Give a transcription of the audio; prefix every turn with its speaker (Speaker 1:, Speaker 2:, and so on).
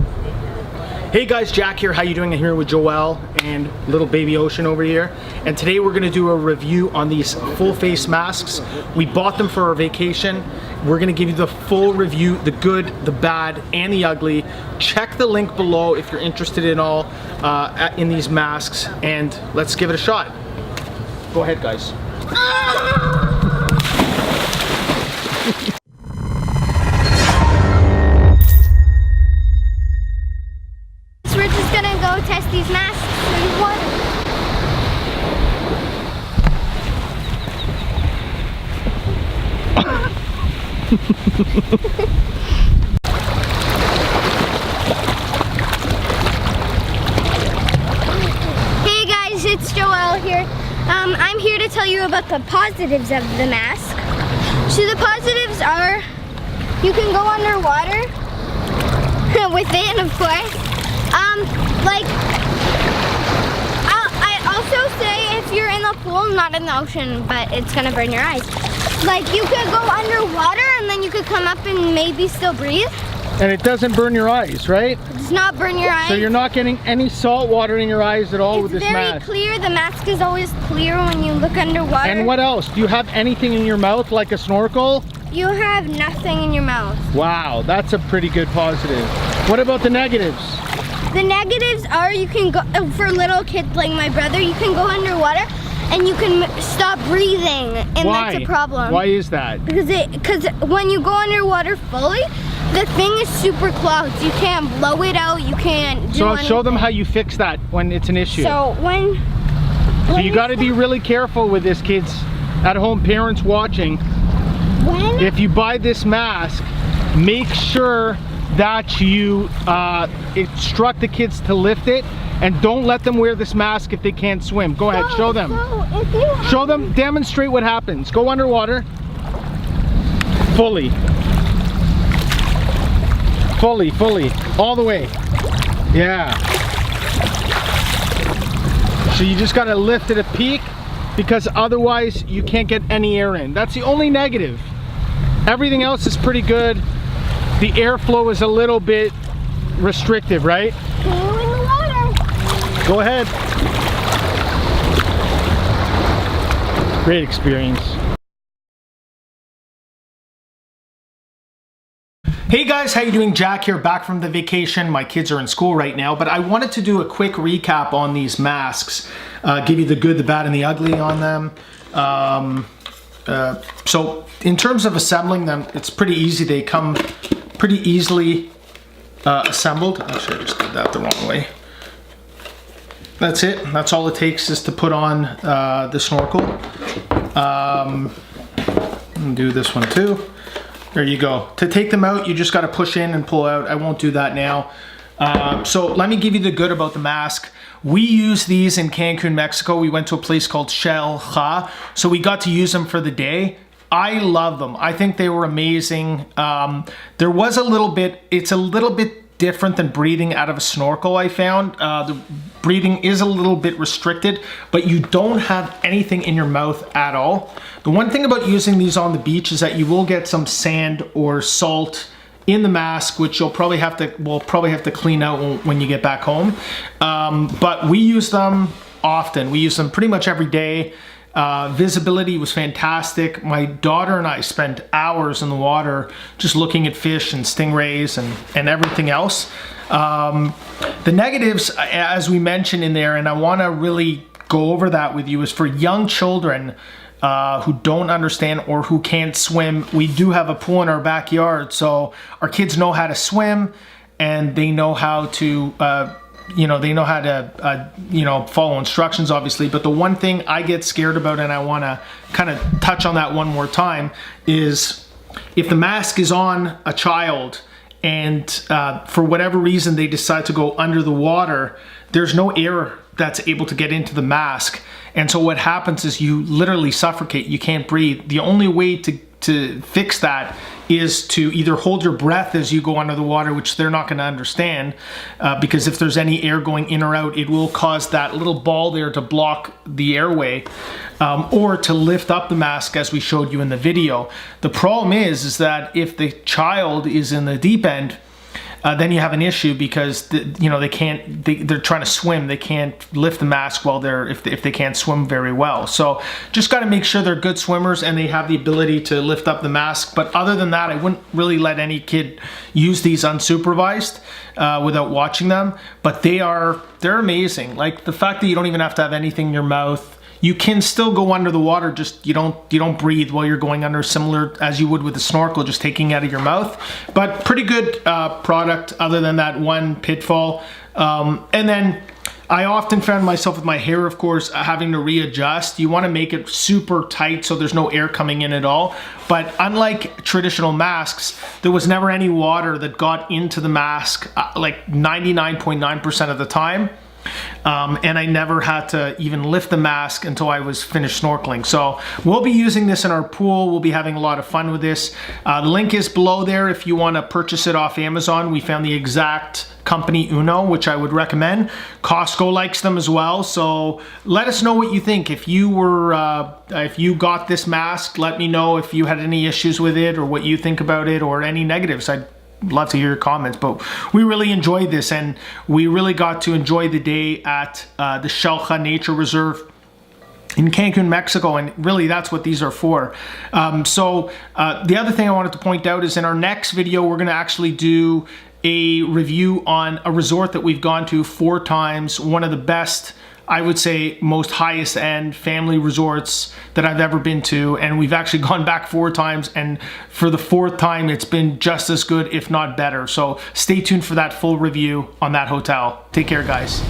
Speaker 1: Hey guys, Jack here. How you doing? I'm here with Joelle and little baby Ocean over here. And today we're gonna do a review on these full face masks. We bought them for our vacation. We're gonna give you the full review, the good, the bad, and the ugly. Check the link below if you're interested in all in these masks, and let's give it a shot. Go ahead, guys.
Speaker 2: Test these masks in water. Hey guys, it's Joelle here. I'm here to tell you about the positives of the mask. So the positives are you can go underwater with it, of course. I also say if you're in the pool, not in the ocean, but it's gonna burn your eyes. Like you could go underwater and then you could come up and maybe still breathe.
Speaker 1: And it doesn't burn your eyes, right?
Speaker 2: It does not burn your eyes.
Speaker 1: So you're not getting any salt water in your eyes at all with this mask.
Speaker 2: It's very clear. The mask is always clear when you look underwater.
Speaker 1: And what else? Do you have anything in your mouth like a snorkel?
Speaker 2: You have nothing in your mouth.
Speaker 1: Wow, that's a pretty good positive. What about the negatives?
Speaker 2: The negatives are you can go, for little kids like my brother, you can go underwater and you can stop breathing, and
Speaker 1: Why?
Speaker 2: That's a problem.
Speaker 1: Why is that?
Speaker 2: Because when you go underwater fully, the thing is super clogged. You can't blow it out, you can't do anything.
Speaker 1: Show them how you fix that when it's an issue.
Speaker 2: So
Speaker 1: So you got to be really careful with this, kids at home, parents watching. If you buy this mask, make sure that you instruct the kids to lift it, and don't let them wear this mask if they can't swim. Go ahead, show them. Show them, demonstrate what happens. Go underwater. Fully. Fully. All the way. Yeah. So you just gotta lift at a peak, because otherwise you can't get any air in. That's the only negative. Everything else is pretty good. The airflow is a little bit restrictive, right?
Speaker 2: Go in the water.
Speaker 1: Go ahead. Great experience. Hey guys, how you doing? Jack here, back from the vacation. My kids are in school right now, but I wanted to do a quick recap on these masks, give you the good, the bad, and the ugly on them. So in terms of assembling them, it's pretty easy. They come pretty easily assembled. Actually, I just did that the wrong way. That's it. That's all it takes is to put on the snorkel. Do this one too. There you go. To take them out, you just got to push in and pull out. I won't do that now. So let me give you the good about the mask. We use these in Cancun, Mexico. We went to a place called xel-ha, so we got to use them for the day. I love them. I think they were amazing. There was it's a little bit different than breathing out of a snorkel, I found. The breathing is a little bit restricted, but you don't have anything in your mouth at all. The one thing about using these on the beach is that you will get some sand or salt in the mask, which we'll probably have to clean out when you get back home. But we use them often. We use them pretty much every day. Visibility was fantastic. My daughter and I spent hours in the water just looking at fish and stingrays and everything else. The negatives, as we mentioned in there, and I want to really go over that with you, is for young children who don't understand or who can't swim. We do have a pool in our backyard, so our kids know how to swim, and they know how to follow instructions, obviously. But the one thing I get scared about, and I want to kind of touch on that one more time, is if the mask is on a child and for whatever reason they decide to go under the water, there's no air that's able to get into the mask. And so what happens is you literally suffocate. You can't breathe. The only way to fix that is to either hold your breath as you go under the water, which they're not going to understand, because if there's any air going in or out, it will cause that little ball there to block the airway, or to lift up the mask as we showed you in the video. The problem is that if the child is in the deep end, then you have an issue because they're trying to swim. They can't lift the mask while if they can't swim very well. So just got to make sure they're good swimmers and they have the ability to lift up the mask. But other than that, I wouldn't really let any kid use these unsupervised without watching them. But they're amazing. Like the fact that you don't even have to have anything in your mouth. You can still go under the water, just you don't breathe while you're going under, similar as you would with a snorkel, just taking it out of your mouth. But pretty good product, other than that one pitfall. And then I often found myself with my hair, of course, having to readjust. You want to make it super tight so there's no air coming in at all. But unlike traditional masks, there was never any water that got into the mask, like 99.9% of the time. And I never had to even lift the mask until I was finished snorkeling. So we'll be using this in our pool. We'll be having a lot of fun with this. The link is below there if you want to purchase it off Amazon. We found the exact company, Uno, which I would recommend. Costco likes them as well. So let us know what you think. If you got this mask, let me know if you had any issues with it or what you think about it or any negatives. I'd love to hear your comments, but we really enjoyed this, and we really got to enjoy the day at the Xel-ha Nature Reserve in Cancun, Mexico, and really that's what these are for. The other thing I wanted to point out is in our next video, we're going to actually do a review on a resort that we've gone to 4 times, one of the best, I would say, most highest end family resorts that I've ever been to, and we've actually gone back 4 times, and for the 4th time it's been just as good, if not better. So stay tuned for that full review on that hotel. Take care, guys.